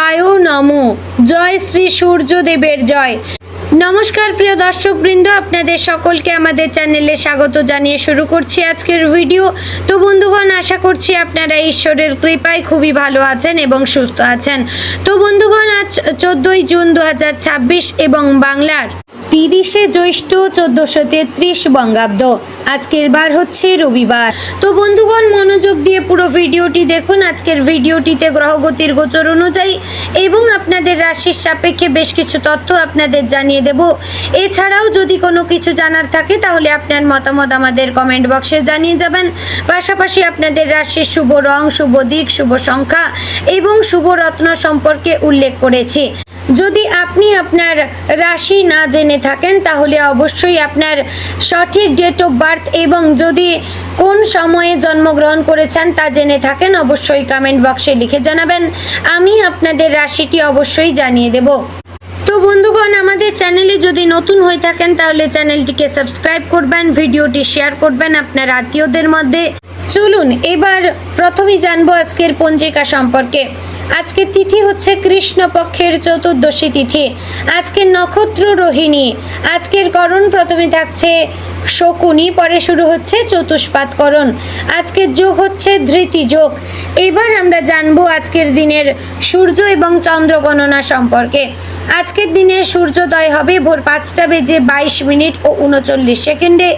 শিবায় নমো। জয় শ্রী সূর্যদেবের জয়। নমস্কার প্রিয় দর্শকবৃন্দ, আপনাদের সকলকে আমাদের চ্যানেলে স্বাগত জানিয়ে শুরু করছি আজকের ভিডিও। তো বন্ধুগণ, আশা করছি আপনারা ঈশ্বরের কৃপায় খুবই ভালো আছেন এবং সুস্থ আছেন। তো বন্ধুগণ, আজ 14ই জুন 2026 এবং বাংলার 30শে জ্যৈষ্ঠ 1433 বঙ্গাব্দ। আজকের বার হচ্ছে রবিবার। তো বন্ধুগণ, মনোযোগ দিয়ে পুরো ভিডিওটি দেখুন। আজকের ভিডিওটিতে গ্রহগতির গোচর অনুযায়ী এবং আপনাদের রাশির সাপেক্ষে বেশ কিছু তথ্য আপনাদের জানিয়ে দেব। এছাড়াও যদি কোনো কিছু জানার থাকে তাহলে আপনার মতামত আমাদের কমেন্ট বক্সে জানিয়ে যাবেন। পাশাপাশি আপনাদের রাশির শুভ রং, শুভ দিক, শুভ সংখ্যা এবং শুভ রত্ন সম্পর্কে উল্লেখ করেছি। যদি আপনি আপনার রাশি না জেনে থাকেন তাহলে অবশ্যই আপনার সঠিক ডেট অফ বার্থ এবং যদি কোন সময়ে জন্মগ্রহণ করেছেন তা জেনে থাকেন অবশ্যই কমেন্ট বক্সে লিখে জানাবেন। আমি আপনাদের রাশিটি অবশ্যই জানিয়ে দেব। তো বন্ধুগণ, আমাদের চ্যানেলে যদি নতুন হয়ে থাকেন তাহলে চ্যানেলটিকে সাবস্ক্রাইব করবেন, ভিডিওটি শেয়ার করবেন আপনার আত্মীয়দের মধ্যে। চলুন এবার প্রথমেই জানবো আজকের পঞ্জিকা সম্পর্কে। আজকের তিথি হচ্ছে কৃষ্ণপক্ষের চতুর্দশী তিথি। আজকের নক্ষত্র রোহিণী। আজকের করণ প্রথমে থাকছে শকুনি, পরে শুরু হচ্ছে চতুষ্পাদ করণ। আজকের যোগ হচ্ছে ধৃতি যোগ। এবার আমরা জানবো আজকের দিনের সূর্য এবং চন্দ্র গণনা সম্পর্কে। আজকের দিনে সূর্যোদয় হবে ভোর 5টা বেজে 22 মিনিট ও 39 সেকেন্ডে।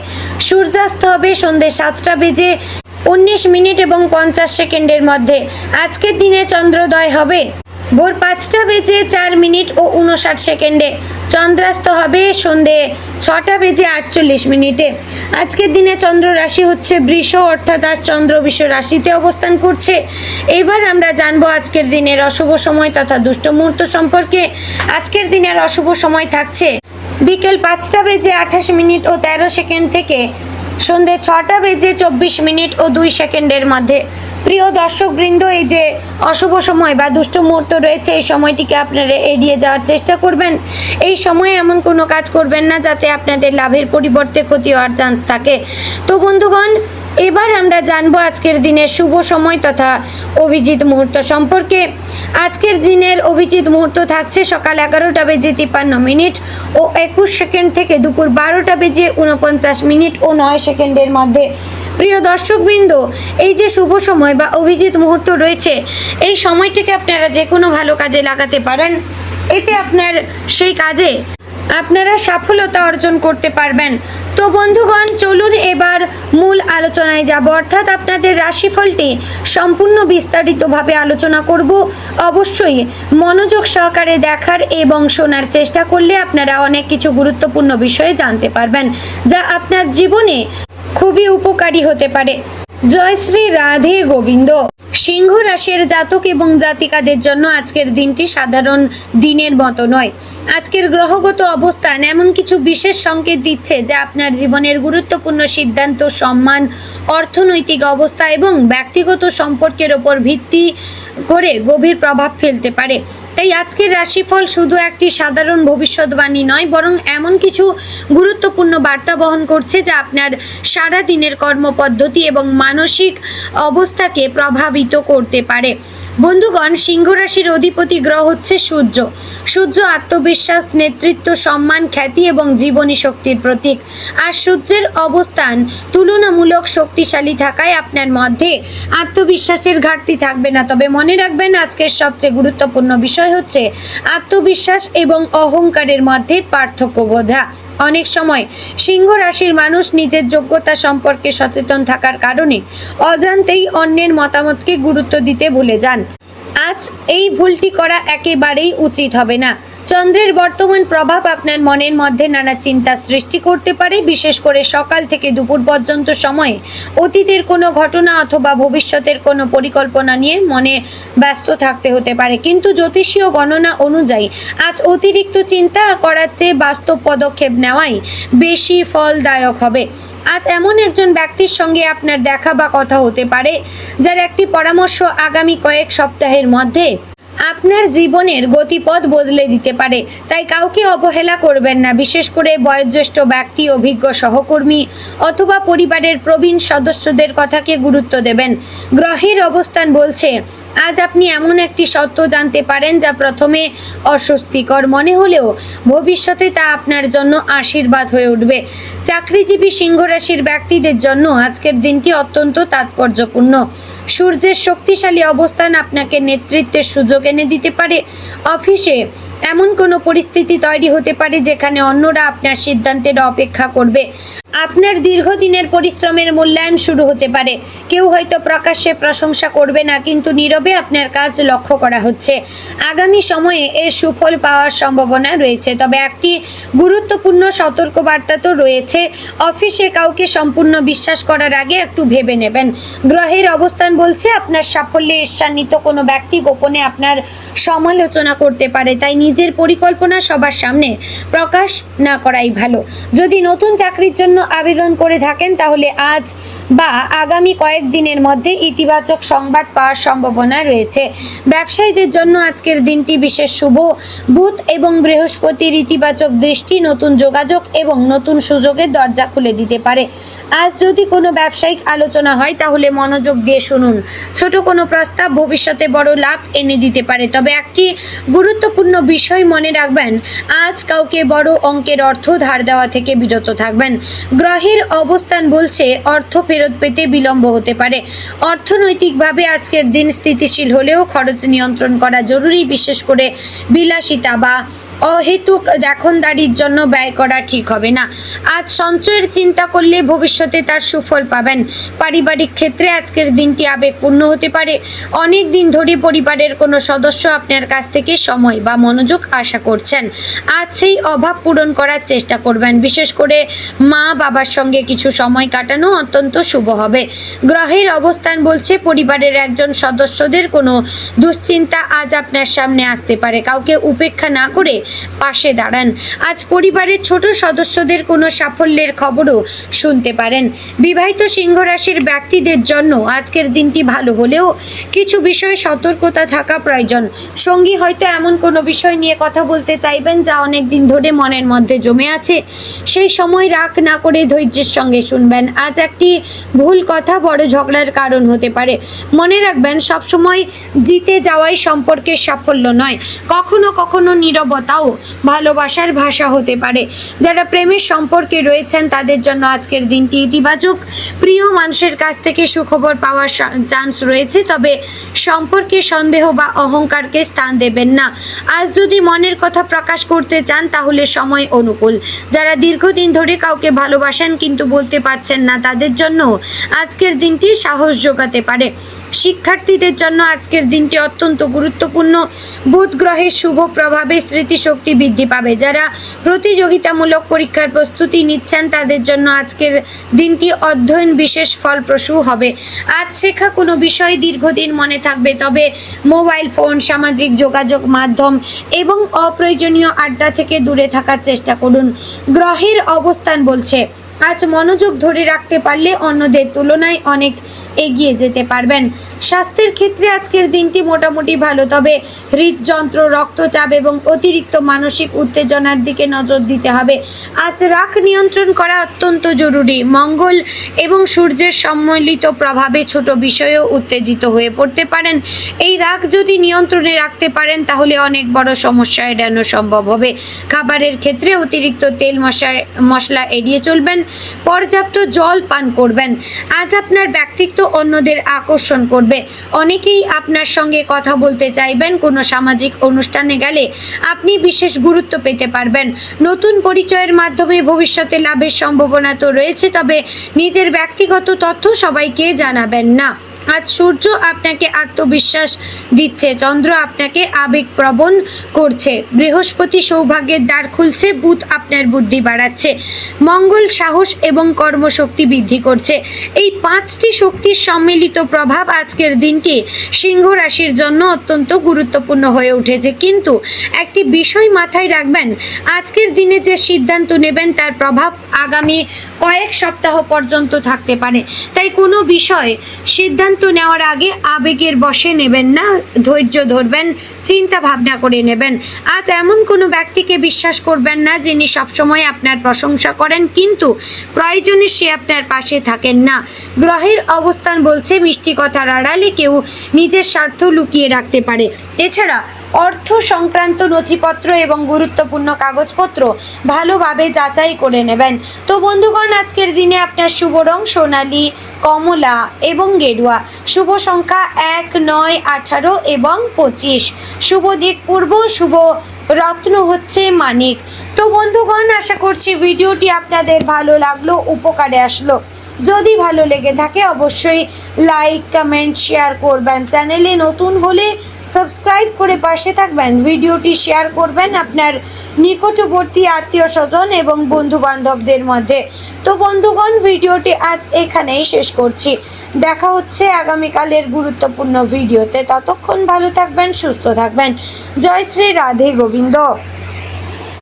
সূর্যাস্ত হবে সন্ধ্যে 7টা বেজে 19 মিনিট এবং 50 সেকেন্ডের মধ্যে। আজকের দিনে চন্দ্রোদয় হবে ভোর 5টা বেজে 4 মিনিট ও 59 সেকেন্ডে। চন্দ্রাস্ত হবে সন্ধ্যে 6টা বেজে 48 মিনিটে। আজকের দিনে চন্দ্র রাশি হচ্ছে বৃষ, অর্থাৎ আজ চন্দ্র বৃষ রাশিতে অবস্থান করছে। এবার আমরা জানবো আজকের দিনের অশুভ সময় তথা দুষ্ট মুহূর্ত সম্পর্কে। আজকের দিনের অশুভ সময় থাকছে বিকেল 5টা বেজে 28 মিনিট ও 13 সেকেন্ড থেকে সন্ধ্যে 6টা বেজে 24 মিনিট ও 2 সেকেন্ডের মধ্যে। প্রিয় দর্শকবৃন্দ, এই যে অশুভ সময় বা দুষ্ট মুহূর্ত রয়েছে এই সময়টিকে আপনারা এড়িয়ে যাওয়ার চেষ্টা করবেন। এই সময়ে এমন কোনো কাজ করবেন না যাতে আপনাদের লাভের পরিবর্তে ক্ষতি হওয়ার চান্স থাকে। তো বন্ধুগণ, এবার আমরা জানবো আজকের দিনের শুভ সময় তথা অভিজিৎ মুহূর্ত সম্পর্কে। আজকের দিনের অভিজিৎ মুহূর্ত থাকছে সকাল 11টা বেজে 53 মিনিট ও 21 সেকেন্ড থেকে দুপুর 12টা বেজে 49 মিনিট ও 9 সেকেন্ডের মধ্যে। প্রিয় দর্শকবৃন্দ, এই যে শুভ সময় বা অভিজিৎ মুহূর্ত রয়েছে এই সময়টিকে আপনারা যে কোনো ভালো কাজে লাগাতে পারেন। এতে আপনার সেই কাজে আপনারা সফলতা অর্জন করতে পারবেন। তো বন্ধুগণ, চলুন এবার মূল আলোচনায় যাব, অর্থাৎ আপনাদের রাশিফলটি সম্পূর্ণ বিস্তারিতভাবে আলোচনা করব। অবশ্যই মনোযোগ সহকারে দেখার এবং শোনার চেষ্টা করলে আপনারা অনেক কিছু গুরুত্বপূর্ণ বিষয়ে জানতে পারবেন যা আপনার জীবনে খুবই উপকারী হতে পারে। জয় শ্রী রাধে গোবিন্দ। সিংহ রাশির জাতক এবং জাতিকাদের জন্য আজকের দিনটি সাধারণ দিনের মতো নয়। আজকের গ্রহগত অবস্থান এমন কিছু বিশেষ সংকেত দিচ্ছে যা আপনার জীবনের গুরুত্বপূর্ণ সিদ্ধান্ত, সম্মান, অর্থনৈতিক অবস্থা এবং ব্যক্তিগত সম্পর্কের ওপর ভিত্তি করে গভীর প্রভাব ফেলতে পারে। তাই আজকের রাশিফল শুধু একটি সাধারণ ভবিষ্যৎবাণী নয়, বরং এমন কিছু গুরুত্বপূর্ণ বার্তা বহন করছে যা আপনার সারা দিনের কর্মপদ্ধতি এবং মানসিক অবস্থাকে প্রভাবিত করতে পারে। বন্ধুগণ, সিংহ রাশির অধিপতি গ্রহ হচ্ছে সূর্য। সূর্য আত্মবিশ্বাস, নেতৃত্ব, সম্মান, খ্যাতি এবং জীবনী শক্তির প্রতীক। আর সূর্যের অবস্থান তুলনামূলক শক্তিশালী থাকায় আপনার মধ্যে আত্মবিশ্বাসের ঘাটতি থাকবে না। তবে মনে রাখবেন, আজকের সবচেয়ে গুরুত্বপূর্ণ বিষয় হচ্ছে আত্মবিশ্বাস এবং অহংকারের মধ্যে পার্থক্য বোঝা। অনেক সময় সিংহ রাশির মানুষ নিজের যোগ্যতা সম্পর্কে সচেতন থাকার কারণে অজান্তেই অন্যের মতামতকে গুরুত্ব দিতে ভুলে যান। আজ এই ভুলটি করা একেবারেই উচিত হবে না। চন্দ্রের বর্তমান প্রভাব আপনার মনের মধ্যে নানা চিন্তা সৃষ্টি করতে পারে, বিশেষ করে সকাল থেকে দুপুর পর্যন্ত সময়ে অতীতের কোনো ঘটনা অথবা ভবিষ্যতের কোনো পরিকল্পনা নিয়ে মনে ব্যস্ত থাকতে হতে পারে। কিন্তু জ্যোতিষীয় গণনা অনুযায়ী আজ অতিরিক্ত চিন্তা করার চেয়ে বাস্তব পদক্ষেপ নেওয়াই বেশি ফলদায়ক হবে। আজ এমন একজন ব্যক্তির সঙ্গে আপনার দেখা বা কথা হতে পারে যার একটি পরামর্শ আগামী কয়েক সপ্তাহের মধ্যে আপনার জীবনের গতিপথ বদলে দিতে পারে, তাই কাউকে অবহেলা করবেন না। বিশেষ করে বয়োজ্যেষ্ঠ ব্যক্তি, অভিজ্ঞ সহকর্মী অথবা পরিবারের প্রবীণ সদস্যদের কথাকে গুরুত্ব দেবেন। গ্রহের অবস্থান বলছে আজ আপনি এমন একটি সত্য জানতে পারেন যা প্রথমে অস্বস্তিকর মনে হলেও ভবিষ্যতে তা আপনার জন্য আশীর্বাদ হয়ে উঠবে। চাকরিজীবী সিংহ রাশির ব্যক্তিদের জন্য আজকের দিনটি অত্যন্ত তাৎপর্যপূর্ণ। সূর্যের শক্তিশালী অবস্থান আপনাকে নেতৃত্বের সুযোগ এনে দিতে পারে। অফিসে এমন কোনো পরিস্থিতি তৈরি হতে পারে যেখানে অন্যরা আপনার সিদ্ধান্তের অপেক্ষা করবে। আপনার দীর্ঘদিনের পরিশ্রমের মূল্যায়ন শুরু হতে পারে। কেউ হয়তো প্রকাশ্যে প্রশংসা করবে না, কিন্তু নীরবে আপনার কাজ লক্ষ্য করা হচ্ছে। আগামী সময়ে এর সুফল পাওয়ার সম্ভাবনা রয়েছে, তবে একটি গুরুত্বপূর্ণ সতর্কবার্তা তো রয়েছে। অফিসে কাউকে সম্পূর্ণ বিশ্বাস করার আগে একটু ভেবে নেবেন। গ্রহের অবস্থান বলছে আপনার সাফল্যে ঈর্ষান্বিত কোনো ব্যক্তি গোপনে আপনার সমালোচনা করতে পারে, তাই নিজের পরিকল্পনা সবার সামনে প্রকাশ না করাই ভালো। যদি নতুন চাকরির জন্য আবেদন করে থাকেন তাহলে আজ বা আগামী কয়েকদিনের মধ্যে ইতিবাচক সংবাদ পাওয়ার সম্ভাবনা রয়েছে। ব্যবসায়ীদের জন্য আজকের দিনটি বিশেষ শুভ। বুধ এবং বৃহস্পতির ইতিবাচক দৃষ্টি নতুন যোগাযোগ এবং নতুন সুযোগের দরজা খুলে দিতে পারে। আজ যদি কোনো ব্যবসায়িক আলোচনা হয় তাহলে মনোযোগ দিয়ে শুনুন। ছোট কোনো প্রস্তাব ভবিষ্যতে বড় লাভ এনে দিতে পারে, তবে একটি গুরুত্বপূর্ণ বিষয় মনে রাখবেন, আজ কাউকে বড় অঙ্কের অর্থ ধার দেওয়া থেকে বিরত থাকবেন। গ্রহের অবস্থান বলছে অর্থ ফেরত পেতে বিলম্ব হতে পারে। অর্থনৈতিকভাবে আজকের দিন স্থিতিশীল হলেও খরচ নিয়ন্ত্রণ করা জরুরি, বিশেষ করে বিলাসিতা বা অহেতুক দেখনদারির জন্য ব্যয় করা ঠিক হবে না। আজ সঞ্চয়ের চিন্তা করলে ভবিষ্যতে তার সুফল পাবেন। পারিবারিক ক্ষেত্রে আজকের দিনটি আবেগপূর্ণ হতে পারে। অনেক দিন ধরে পরিবারের কোনো সদস্য আপনার কাছ থেকে সময় বা মনোযোগ আশা করছেন। আজ সেই অভাব পূরণ করার চেষ্টা করবেন। বিশেষ করে মা বাবার সঙ্গে কিছু সময় কাটানো অত্যন্ত শুভ হবে। গ্রহের অবস্থান বলছে পরিবারের একজন সদস্যদের কোনো দুশ্চিন্তা আজ আপনার সামনে আসতে পারে। কাউকে উপেক্ষা না করে পাশে দাঁড়ান। আজ পরিবারের ছোট সদস্যদের কোনো সাফল্যের খবরও শুনতে পারেন। বিবাহিত সিংহ রাশির ব্যক্তিদের জন্য আজকের দিনটি ভালো হলেও কিছু বিষয়ে সতর্কতা থাকা প্রয়োজন। সঙ্গী হয়তো এমন কোনো বিষয় নিয়ে কথা বলতে চাইবেন যা অনেক দিন ধরে মনের মধ্যে জমে আছে। সেই সময় রাগ না করে ধৈর্যের সঙ্গে শুনবেন। আজ একটি ভুল কথা বড় ঝগড়ার কারণ হতে পারে। মনে রাখবেন, সবসময় জিতে যাওয়াই সম্পর্কের সাফল্য নয়, কখনো কখনো নীরবতাও ভালোবাসার ভাষা হতে পারে। যারা প্রেমের সম্পর্কে রয়েছেন তাদের জন্য আজকের দিনটি ইতিবাচক। প্রিয় মানুষের কাছ থেকে সুখবর পাওয়ার চান্স রয়েছে, তবে সম্পর্কে সন্দেহ বা অহংকারকে স্থান দেবেন না। আজ যদি মনের কথা প্রকাশ করতে চান তাহলে সময় অনুকূল। যারা দীর্ঘদিন ধরে কাউকে ভালোবাসেন কিন্তু বলতে পারছেন না, তাদের জন্য আজকের দিনটি সাহস যোগাতে পারে। শিক্ষার্থীদের জন্য আজকের দিনটি অত্যন্ত গুরুত্বপূর্ণ। বুধ গ্রহের শুভ প্রভাবে স্মৃতিশক্তি বৃদ্ধি পাবে। যারা প্রতিযোগিতামূলক পরীক্ষার প্রস্তুতি নিচ্ছেন তাদের জন্য আজকের দিনটি অধ্যয়ন বিশেষ ফলপ্রসূ হবে। আজ শেখা কোনো বিষয় দীর্ঘদিন মনে থাকবে, তবে মোবাইল ফোন, সামাজিক যোগাযোগ মাধ্যম এবং অপ্রয়োজনীয় আড্ডা থেকে দূরে থাকার চেষ্টা করুন। গ্রহের অবস্থান বলছে আজ মনোযোগ ধরে রাখতে পারলে অন্যদের তুলনায় অনেক এগিয়ে যেতে পারবেন। স্বাস্থ্যের ক্ষেত্রে আজকের দিনটি মোটামুটি ভালো, তবে হৃদযন্ত্র, রক্তচাপ এবং অতিরিক্ত মানসিক উত্তেজনার দিকে নজর দিতে হবে। আজ রাগ নিয়ন্ত্রণ করা অত্যন্ত জরুরি। মঙ্গল এবং সূর্যের সম্মিলিত প্রভাবে ছোট বিষয়েও উত্তেজিত হয়ে পড়তে পারেন। এই রাগ যদি নিয়ন্ত্রণে রাখতে পারেন তাহলে অনেক বড় সমস্যা এড়ানো সম্ভব হবে। খাবারের ক্ষেত্রে অতিরিক্ত তেল মশলা এড়িয়ে চলবেন। পর্যাপ্ত জল পান করবেন। আজ আপনার ব্যক্তিত্ব অন্যদের আকর্ষণ করবে। অনেকেই আপনার সঙ্গে কথা বলতে চাইবেন। কোনো সামাজিক অনুষ্ঠানে গেলে আপনি বিশেষ গুরুত্ব পেতে পারবেন। নতুন পরিচয়ের মাধ্যমে ভবিষ্যতে লাভের সম্ভাবনা তো রয়েছে, তবে নিজের ব্যক্তিগত তথ্য সবাইকে জানাবেন না। আজ সূর্য আপনাকে আত্মবিশ্বাস দিচ্ছে, চন্দ্র আপনাকে আবেগপ্রবণ করছে, বৃহস্পতি সৌভাগ্যের দ্বার খুলছে, বুধ আপনার বুদ্ধি বাড়াচ্ছে, মঙ্গল সাহস এবং কর্মশক্তি বৃদ্ধি করছে। এই 5টি শক্তির সম্মিলিত প্রভাব আজকের দিনটি সিংহ রাশির জন্য অত্যন্ত গুরুত্বপূর্ণ হয়ে উঠেছে। কিন্তু একটি বিষয় মাথায় রাখবেন, আজকের দিনে যে সিদ্ধান্ত নেবেন তার প্রভাব আগামী কয়েক সপ্তাহ পর্যন্ত থাকতে পারে। তাই কোনো বিষয় সিদ্ধান্ত সিদ্ধান্ত নেওয়ার আগে আবেগের বশে নেবেন না, ধৈর্য ধরবেন, চিন্তা ভাবনা করে নেবেন। আজ এমন কোনো ব্যক্তিকে বিশ্বাস করবেন না যিনি সবসময় আপনার প্রশংসা করেন কিন্তু প্রয়োজনে সে আপনার পাশে থাকেন না। গ্রহের অবস্থান বলছে মিষ্টি কথার আড়ালে কেউ নিজের স্বার্থ লুকিয়ে রাখতে পারে। এছাড়া অর্থ সংক্রান্ত নথিপত্র এবং গুরুত্বপূর্ণ কাগজপত্র ভালোভাবে যাচাই করে নেবেন। তো বন্ধুগণ, আজকের দিনে আপনার শুভ রং সোনালী, কমলা এবং গেরুয়া। শুভ সংখ্যা 1, 9, 18 এবং 25। শুভ দিক পূর্ব। শুভ রত্ন হচ্ছে মানিক। তো বন্ধুগণ, আশা করছি ভিডিওটি আপনাদের ভালো লাগলো, উপকারে আসলো। যদি ভালো লেগে থাকে অবশ্যই লাইক, কমেন্ট, শেয়ার করবেন। চ্যানেলে নতুন হলে সাবস্ক্রাইব করে পাশে থাকবেন। ভিডিওটি শেয়ার করবেন আপনার নিকটবর্তী আত্মীয় স্বজন এবং বন্ধু বান্ধবদের মধ্যে। তো বন্ধুগণ, ভিডিওটি আজ এখানেই শেষ করছি। দেখা হচ্ছে আগামীকালের গুরুত্বপূর্ণ ভিডিওতে। ততক্ষণ ভালো থাকবেন, সুস্থ থাকবেন। জয় শ্রী রাধে গোবিন্দ।